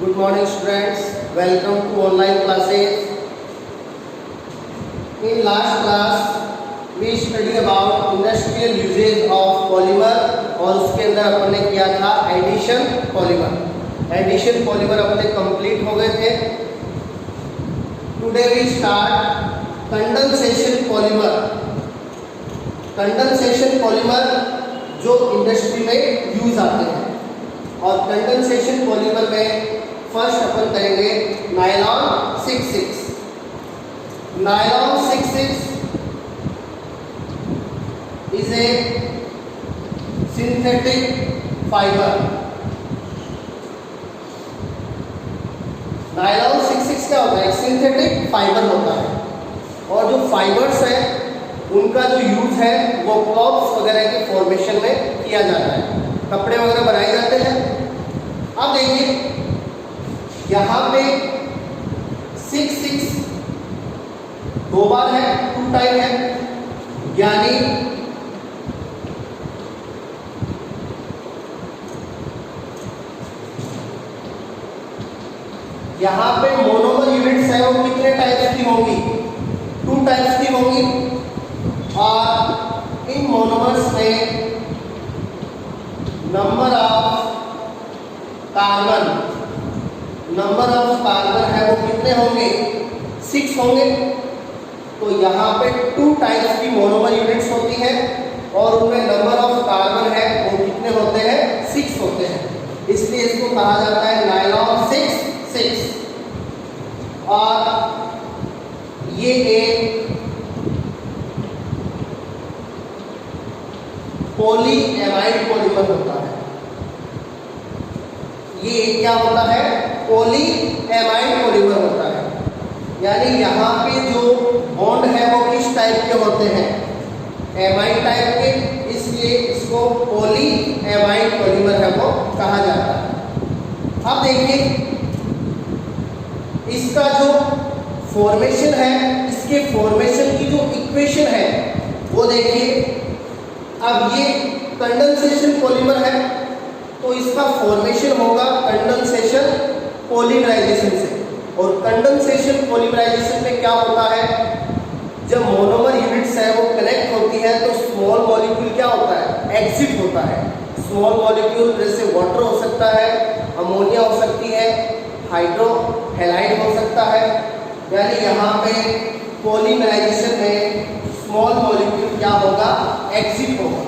Good morning students, welcome to online classes. In last class we study about industrial usage of polymer और उसके अंदर अपन ने किया था एडिशन पॉलीमर अपने कंप्लीट हो गए थे. Today we start condensation polymer जो इंडस्ट्री में यूज आते हैं. और कंडेंसेशन पॉलीमर में फर्स्ट अपन करेंगे nylon 66. Nylon 66 is a synthetic fibre. Nylon 66 क्या होता है? एक सिंथेटिक फाइबर होता है. और जो फाइबर्स है उनका जो यूज है वो क्लॉथ्स वगैरह के फॉर्मेशन में किया जाता है. कपड़े वगैरह बनाए जाते हैं. अब देखिए यहाँ पे 66 दो बार है, 2 टाइम है, यानी यहाँ पे मोनोमर यूनिट्स है वो कितने टाइप्स की होंगी? 2 टाइप्स की होंगी. और इन मोनोमर्स में नंबर ऑफ कार्बन है वो कितने होंगे? 6 होंगे. तो यहाँ पे 2 टाइप्स की मोनोमर यूनिट्स होती है और उनमें नंबर ऑफ कार्बन है वो कितने होते हैं? 6 होते हैं. इसलिए इसको कहा जाता है नायलॉन 66. और ये एक पॉलीएमाइड पॉलीमर होता है. ये क्या होता है? पॉलीएमाइड पॉलीमर होता है. यानी यहाँ पे जो बॉन्ड है वो किस टाइप के होते हैं? एमाइड टाइप के. इसलिए इसको पॉलीएमाइड पॉलीमर है वो कहा जाता है. अब देखिए इसका जो फॉर्मेशन है, इसके फॉर्मेशन की जो इक्वेशन है वो देखिए. अब ये कंडेंसेशन पॉलीमर है तो इसका फॉर्मेशन होगा कंडेंसेशन पॉलीमराइजेशन से. और कंडेंसेशन पॉलीमराइजेशन में क्या होता है? जब मोनोमर यूनिट्स है वो कनेक्ट होती है तो स्मॉल मॉलिक्यूल क्या होता है? एग्जिट होता है. स्मॉल मॉलिक्यूल जैसे वाटर हो सकता है, अमोनिया हो सकती है, हाइड्रोहेलाइड हो सकता है. यानी यहाँ पे पॉलीमराइजेशन में स्मॉल मॉलिक्यूल क्या होगा? एग्जिट होगा.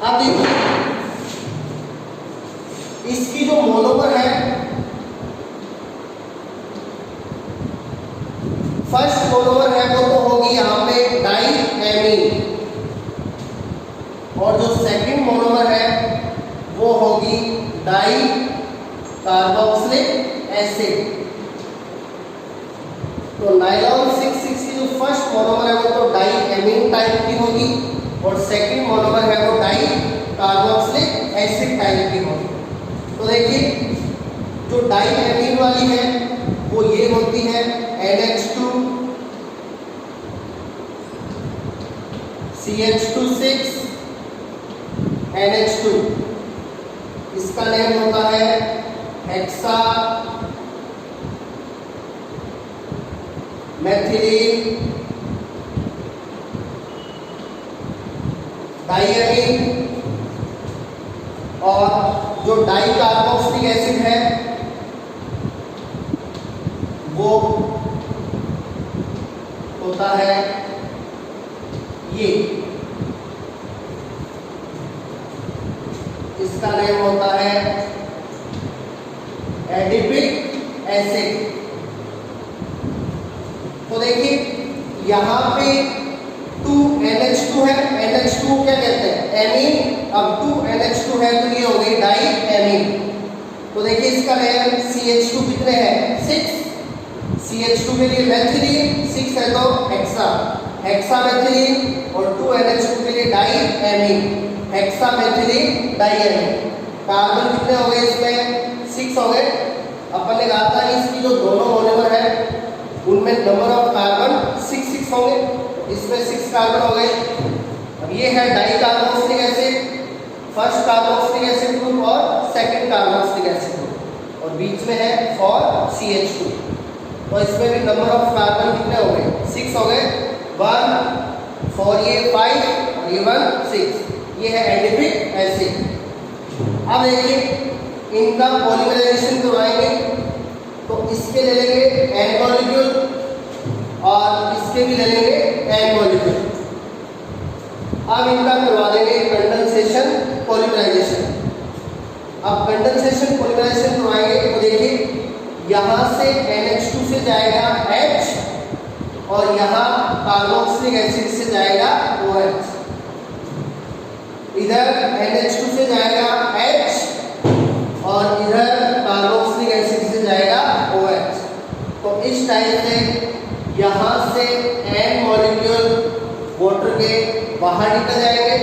अब देखिए इसकी जो मोनोमर है, फर्स्ट मोनोमर है वो तो होगी यहाँ पे डाईएमीन. और जो सेकंड मोनोमर है वो होगी डाई कार्बोक्सिलिक एसिड. तो नायलॉन 66 की जो फर्स्ट मोनोमर है वो तो डाईएमीन टाइप की होगी और सेकंड मोनोमर है वो डाई कार्बोक्सिलिक एसिड टाइप की होगी. तो देखिए जो डाईएमीन वाली है वो ये होती है NH2 CH2 6 NH2. इसका नेम होता है हेक्सा मेथिलीन डाईएमीन. और जो डाई कार्बोक्सिलिक एसिड है वो होता है ये, इसका नेम होता है एडिपिक एसिड. तो देखिए यहाँ पे 2NH2 है. NH2 क्या कहते हैं? एमीन. अब 2NH2 है तो ये हो गई डाईएमीन. तो देखिए इसका नेम CH2 कितने हैं? 6. CH2 के लिए मेथिलीन, 6 है तो हेक्सामेथिलीन. और 2NH2 के लिए डाईएमीन, हेक्सामेथिलीन डाईएमीन. कार्बन कितने हो गए इसमें? 6 हो गए. अपन ने कहा था इसकी जो दोनों मोनोमर है उनमें नंबर ऑफ कार्बन 6 होंगे. इसमें 6 कार्बन हो गए. अब ये है di carboxylic acid, first carboxylic acid group और सेकंड कार्बोक्सिलिक एसिड ग्रुप और बीच में है फॉर CH2। तो इसमें भी नंबर ऑफ कार्बन कितने हो गए? 6 हो गए। 1 4 ये 5 और ये 1 6। ये है एडिपिक एसिड। अब देखिए इनका पॉलीमराइजेशन करवाएंगे तो इसके ले लेंगे N मॉलिक्यूल और इसके भी ले लेंगे N मॉलिक्यूल। अब इनका करवा देंगे कंडेंसेशन पॉलीमराइजेशन। अब कंडेंसेशन पॉलीमराइजेशन करवाएंगे तो देखिए यहाँ से NH2 से जाएगा H और यहाँ कार्बोक्सिलिक एसिड से जाएगा OH। इधर NH2 से जाएगा H और इधर कार्बोक्सिलिक एसिड से जाएगा OH। तो इस टाइप से यहाँ से N मॉलिक्यूल वाटर के बाहर निकल जाएंगे।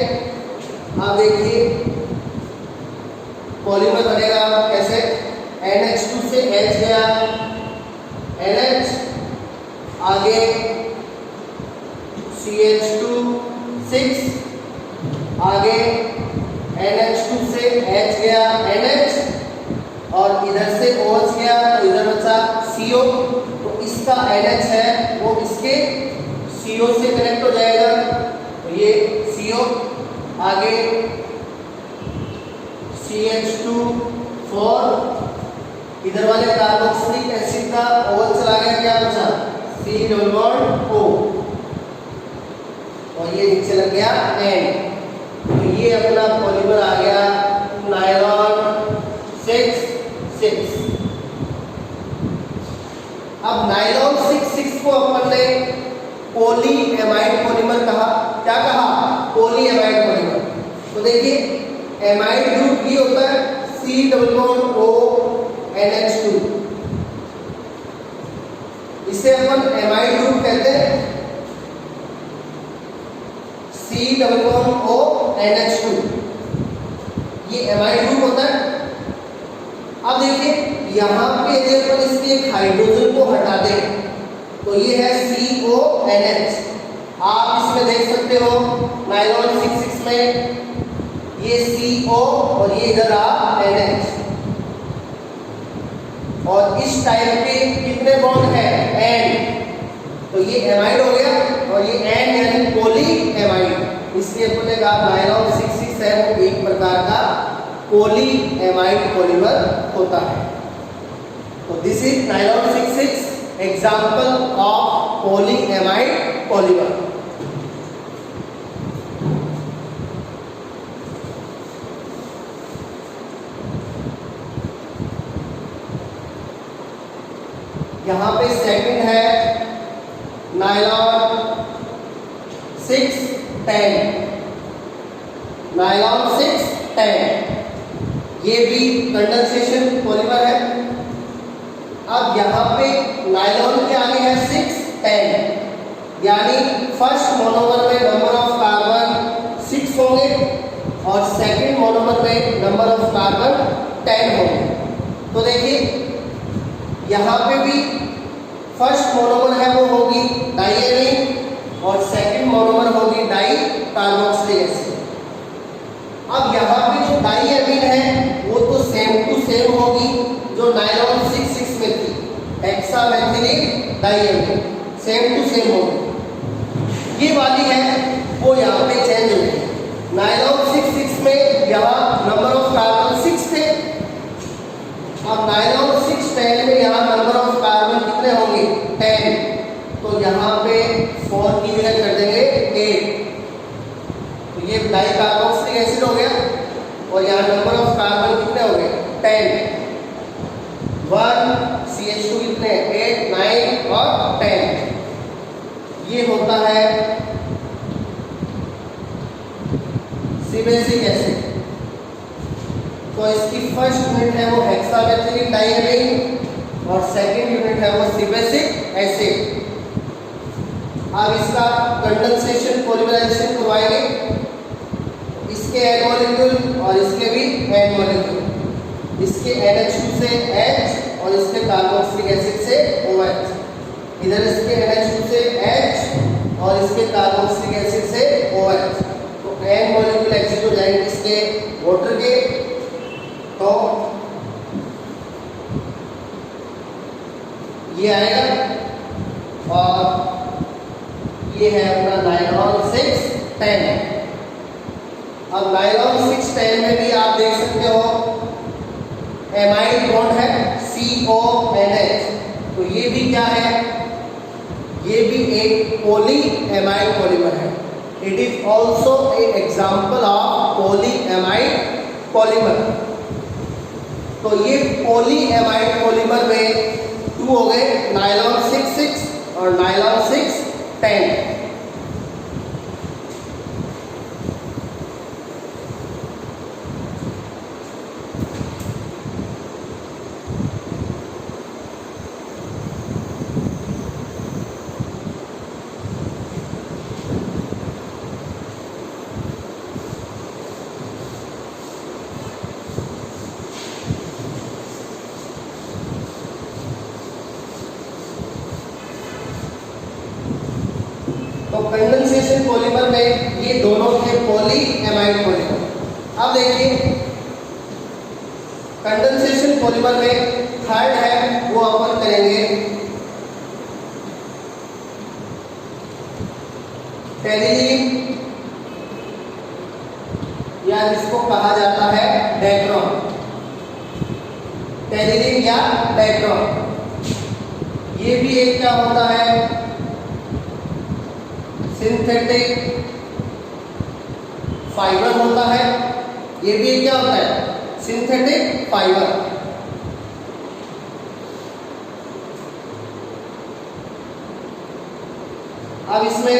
अब देखिए पॉलीमर बनेगा कैसे? NH2 से H गया, NH आगे CH2 6 आगे NH2 से H गया NH और इधर से OH गया तो इधर बचा CO। तो इसका NH है वो इसके CO से कनेक्ट हो जाएगा तो ये CO आगे CH2 4 इधर वाले कार्बोक्सिलिक एसिड का OH चला गया, क्या बचा? C डबल बॉन्ड O और ये नीचे लग गया N। तो ये अपना पॉलीमर आ गया नायलॉन 6,6। अब नायलॉन 6,6 को अपन ने पॉलीएमाइड पॉलीमर कहा। क्या कहा? Polyamide polymer. तो देखिए एमाइड ग्रुप ये होता है C double bond O NH2। इसे अपन एमाइड ग्रुप कहते हैं C double bond O NH2। ये एमाइड ग्रुप होता है। अब देखिए यहाँ पे यदि अपन इसके एक हाइड्रोजन को हटा दें तो ये है CONH। आप इसमें देख सकते हो नायलॉन 6,6 में ये CO और ये इधर आ NH और इस टाइप के कितने बॉन्ड है? N। तो ये एमाइड हो गया और ये N यानी पॉली एमाइड। इसलिए अपन ने कहा नायलॉन 6,6 है वो एक प्रकार का पॉली एमाइड पॉलीमर होता है। तो this is nylon 6,6 example of poly amide polymer. यहाँ पे सेकंड है नायलॉन 6,10। नायलॉन 6,10 ये भी कंडेंसेशन पॉलीमर है। अब यहाँ पे नायलॉन के आगे है 6,10 यानी फर्स्ट मोनोमर में नंबर ऑफ कार्बन 6 होंगे और सेकंड मोनोमर में नंबर ऑफ कार्बन 10 होंगे। तो देखिए यहाँ पे भी फर्स्ट मोनोमर है वो होगी डाइएमीन और सेकंड मोनोमर होगी डाई कार्बोक्सिलिक एसिड। अब यहाँ पे जो डाइएमीन है वो तो सेम टू सेम होगी जो नायलॉन 6,6 में थी, हेक्सामेथिलिक डाइएमीन सेम टू सेम होगी। ये वाली है वो यहाँ पे चेंज हो गई। नायलॉन 6,6 में यहाँ नंबर ऑफ कार्बन 6 थे। अब नायलॉन 6,10 में यहाँ नंबर ऑफ कार्बन कितने होंगे? 10। तो यहाँ पे 4 की जगह कर देंगे 8। तो ये डाई कार्बोक्सिलिक एसिड हो गया और यहाँ नंबर ऑफ कार्बन कितने हो गए? 10। 1 CH2 कितने? 8 9 और 10। ये होता है सीबेसिक एसिड। तो इसकी फर्स्ट यूनिट है वो हेक्सामेथिलिक डाइएमीन और सेकंड यूनिट है वो सीबेसिक एसिड। अब इसका कंडेंसेशन पॉलीमराइजेशन करवाएंगे। इसके N मॉलिक्यूल और इसके भी N मॉलिक्यूल। इसके NH2 से H और इसके कार्बोक्सिलिक एसिड से OH। इधर इसके NH2 से H और इसके कार्बोक्सिलिक एसिड से OH। तो N मॉलिक्यूल एक्सिड हो जाएंगे इसके वाटर के। तो ये आएगा, और ये है अपना नायलॉन 610। अब नायलॉन 610 में भी आप देख सकते हो एमाइड बॉन्ड है CONH, तो ये भी क्या है, ये भी एक पॉली एमाइड पॉलीमर है। It is also a example of poly amide polymer. तो ये पॉली एमाइड पॉलीमर में 2 हो गए, नायलॉन 66 और नायलॉन 610। तो कंडेंसेशन पॉलीमर में ये दोनों थे पॉली एमाइड पॉलीमर। अब देखिए कंडेंसेशन पॉलीमर में थर्ड है, वो अपन करेंगे टेरिलीन, या जिसको कहा जाता है डेक्रोन, टेरिलीन या डेक्रोन। ये भी एक क्या होता है, सिंथेटिक फाइबर होता है। ये भी क्या होता है, सिंथेटिक फाइबर। अब इसमें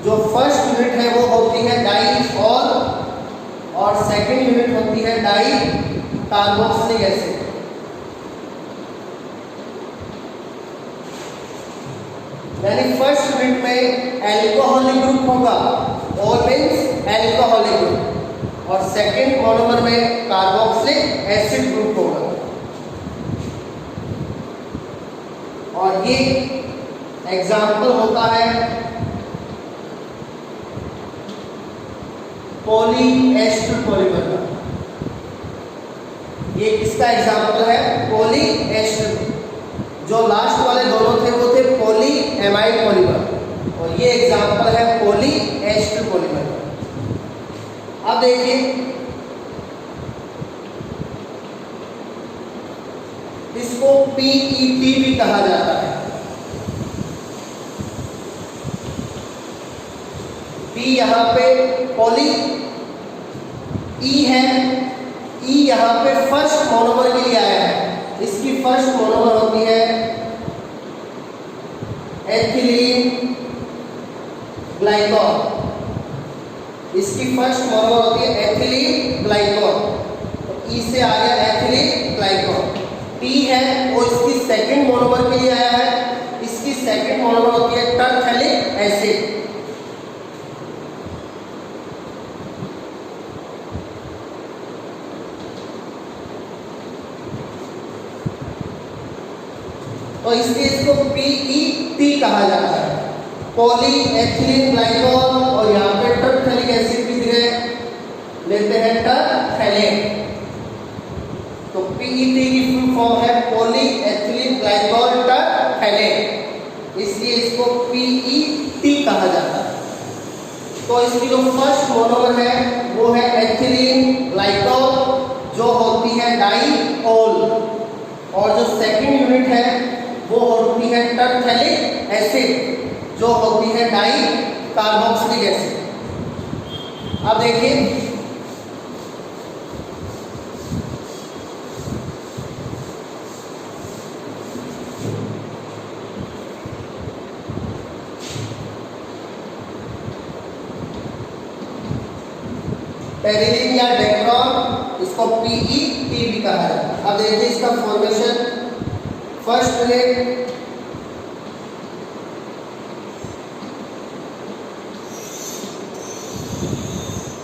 जो फर्स्ट यूनिट है वो होती है डाइऑल, और सेकंड यूनिट होती है डाई कार्बोक्सिलिक एसिड। यानी फर्स्ट यूनिट में एल्कोहलिक ग्रुप होगा, और मींस एल्कोहलिक ग्रुप, और सेकंड मोनोमर में कार्बोक्सिलिक एसिड ग्रुप होगा। और ये एग्जाम्पल होता है पॉलीएस्टर पॉलीमर का। ये किसका एग्जाम्पल है, पॉलीएस्टर। जो लास्ट वाले दोनों थे वो थे पॉली एमाइड पॉलीमर, और ये एग्जाम्पल है पॉलीएस्टर पॉलीमर। अब देखिए इसको PET भी कहा जाता है। P यहाँ पे पॉली, E है, E यहाँ पे फर्स्ट मोनोमर के लिए आया है। इसकी फर्स्ट मोनोमर होती है एथिलीन ग्लाइकॉल, इसकी फर्स्ट मोनोमर होती है एथिलीन ग्लाइकॉल, तो E से आ गया एथिलीन ग्लाइकॉल। T है वो इसकी सेकंड मोनोमर के लिए आया है, इसकी सेकंड मोनोमर होती है टरफेलिक एसिड। तो इसलिए इसको PET कहा जाता है, पॉली एथिलीन ग्लाइकॉल, और यहाँ पे टरफेलिक एसिड भी दिए लेते हैं टरफेलेट। तो PET की फुल फॉर्म है पॉली एथिलीन ग्लाइकॉल टरफेलेट, इसलिए इसको PET कहा जाता है। तो इसकी जो फर्स्ट मोनोमर है वो है एथिलीन ग्लाइकॉल, जो होती है डाइऑल, और जो सेकंड यूनिट है वो होती है टरफेलिक एसिड, जो होती है डाई कार्बोक्सिलिक एसिड। अब देखिए टेरिलीन या डेक्रोन, इसको PET भी कहा जाता है। अब देखिए इसका formation, first unit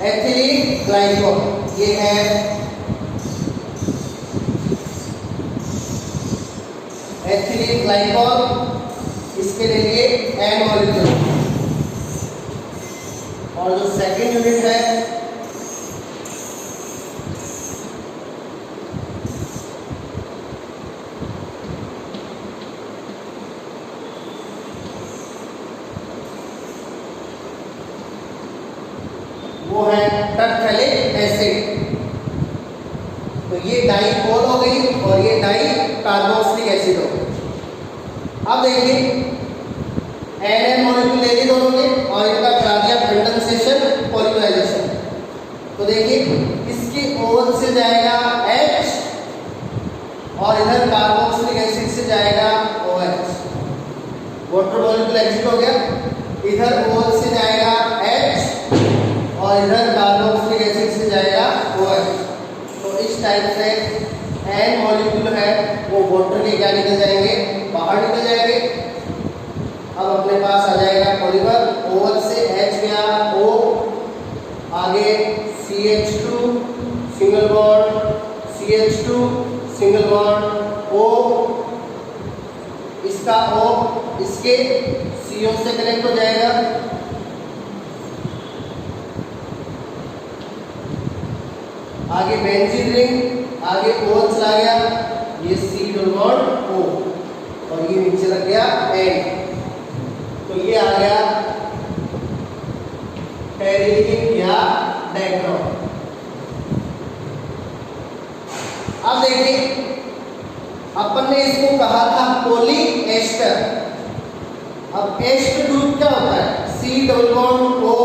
ethylene glycol, ये है एथिलीन ग्लाइकॉल, इसके लिए N मॉलिक्यूल, और जो सेकंड यूनिट है वो है टरफेलिक एसिड। तो ये डाइपोल हो गई और ये डाई कार्बोक्सिलिक एसिड हो गई। अब देखिए एन मॉलिक्यूल ले ली दोनों ने और इनका करा दिया कंडेंसेशन पॉलीमराइजेशन। तो देखिए इसके ओवन से जाएगा H और इधर कार्बोक्सिलिक एसिड से जाएगा OH। वाटर मॉलिक्यूल एग्जिट हो गया, इधर ओवन से जाएगा H और इधर कार्बोक्सिलिक एसिड से जाएगा OH। तो इस टाइप से एन मॉलिक्यूल है वो वाटर के क्या निकल जाएंगे, बाहर निकल जाएंगे। अब अपने पास आ जाएगा पॉलीमर, ओवन से H गया O, आगे CH2 single bond, CH2 single bond O, इसका O इसके CO से कनेक्ट हो जाएगा। आगे बेंजीन रिंग, आगे O चला गया, ये C डबल बॉन्ड O और ये नीचे लग गया N। तो ये आ गया टेरिलिन या डाइक्रोम। अब देखिए अपन ने इसको कहा था पॉली एस्टर। अब एस्टर ग्रुप क्या होता है, C double bond O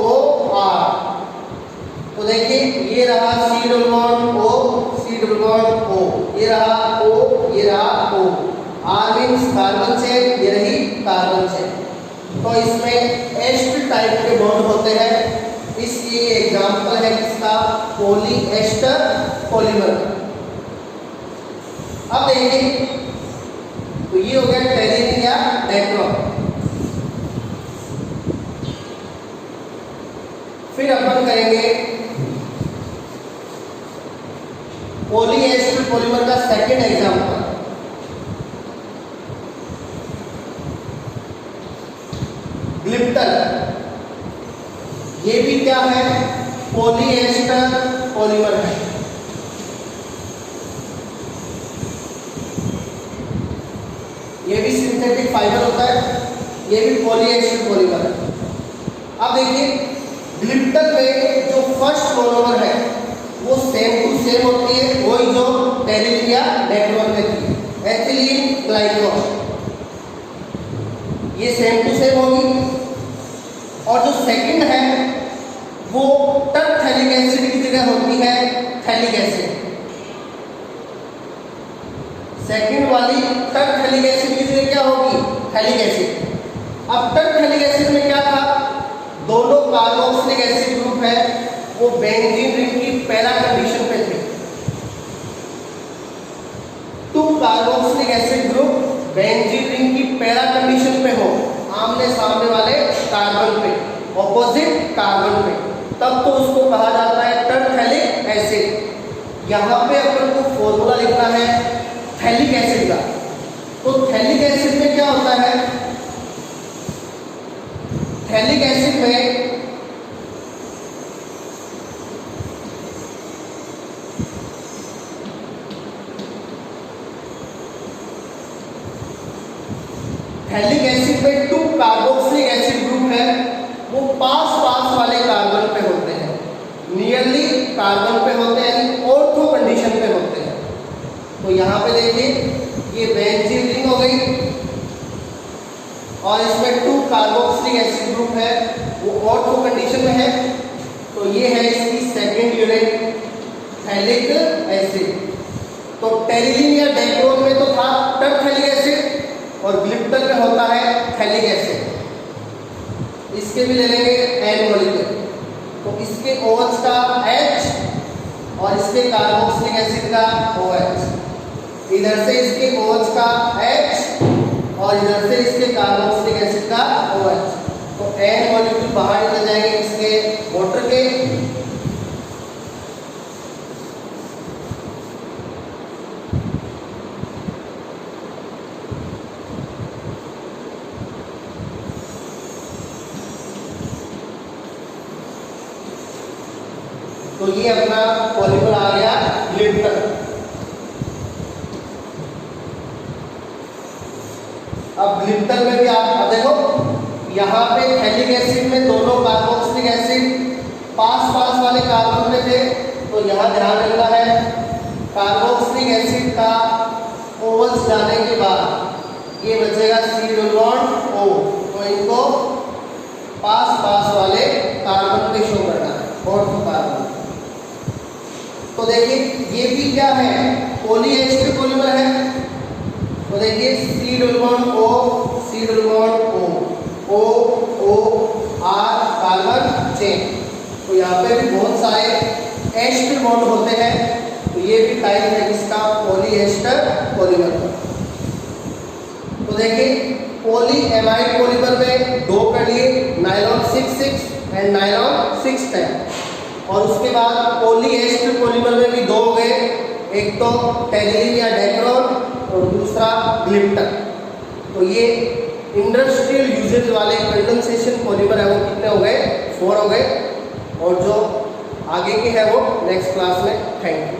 O R। तो देखिए ये रहा C double bond O, C double bond O, ये रहा O, ये रहा O। R means carbon chain, ये रही कार्बन चेन। तो इसमें एस्टर टाइप के बॉन्ड होते हैं, इसलिए एग्जांपल है किसका, पॉली एस्टर पॉलीमर। अब देखिए तो ये हो गया टेरिलिन या डाइक्रोम। फिर अपन करेंगे पॉली एस्टर पॉलीमर का सेकंड एग्जांपल, ग्लिप्टन। ये भी क्या है, पॉली एस्टर पॉलीमर है। ये भी सिंथेटिक फाइबर होता है, ये भी पॉली एस्टर पॉलीमर है। अब देखिए ग्लिप्टन में जो फर्स्ट मोनोमर है वो सेम टू सेम होती है, वही जो टेरिलिन या डाइक्रोम में थी, एथिलीन ग्लाइकॉल। ये सेम टू सेम होगी। और जो सेकंड है वो टरफेलिक एसिड की जगह होती है थैलिक एसिड। सेकंड वाली टरफेलिक एसिड की जगह क्या होगी, थैलिक एसिड। अब टरफेलिक एसिड में क्या था, दोनों कार्बोक्सिलिक एसिड ग्रुप है वो बेंजीन रिंग की पैरा कंडीशन पे थे। Two carboxylic acid group benzene ring की पैरा कंडीशन पे हो, आमने सामने वाले कार्बन पे, ऑपोजिट कार्बन पे, तब तो उसको कहा जाता है टरफेलिक एसिड। यहाँ पे अपन को फॉर्मूला लिखना है थैलिक एसिड का। तो थैलिक एसिड में क्या होता है, थैलिक एसिड में थैलिक एसिड में टू कार्बोक्सिलिक एसिड ग्रुप है वो पास पास वाले कार्बन पे होते हैं, नियरली कार्बन पे होते हैं, ऑर्थो कंडीशन पे होते हैं। तो यहाँ पे देखिए ये बेंजीन रिंग हो गई और इसमें टू कार्बोक्सिलिक एसिड ग्रुप है वो ऑर्थो कंडीशन में है। तो ये है इसकी सेकंड यूनिट थैलिक एसिड। तो टेरिलिन या डाइक्रोम में तो था टरफेलिक एसिड और ग्लिप्टन में होता है थैलिक एसिड। इसके भी ले लेंगे एन मॉलिक्यूल। तो इसके OH का H और इसके कार्बोक्सिलिक एसिड का OH, इधर से इसके OH का H और इधर से इसके कार्बोक्सिलिक एसिड का OH। तो एन मॉलिक्यूल बाहर निकल जाएंगे इसके वाटर के। तो ये अपना पॉलीमर आ गया ग्लिप्टन। अब ग्लिप्टन में भी आप देखो यहाँ पे थैलिक एसिड में दोनों कार्बोक्सिलिक एसिड पास यहाँ ध्यान रखना है, कार्बोक्सिलिक एसिड का ओवल्स जाने के बाद ये बचेगा C डबल बॉन्ड O, तो इनको पास पास वाले कार्बन पे शो करना है, फोर्थ कार्बन। तो देखिए ये भी क्या है, पॉलीएस्टर पॉलीमर है। तो देखिए C double bond O, C double bond O, O O R carbon chain. तो यहाँ पे भी बहुत सारे एस्टर बॉन्ड होते हैं, तो ये भी टाइप है इसका पॉलीएस्टर पॉलीमर का। तो देखिए पॉलीएमाइड पॉलीमर में दो कर लिए, नायलॉन 6,6 एंड नायलॉन 6,10, और उसके बाद पॉलीएस्टर पॉलीमर में भी दो हो गए, एक तो टेरिलिन या डेक्रोन और दूसरा ग्लिप्टर। तो ये इंडस्ट्रियल यूजेज वाले कंडेंसेशन पॉलीमर है वो कितने हो गए, 4 हो गए, और जो आगे के है वो नेक्स्ट क्लास में। Thank you.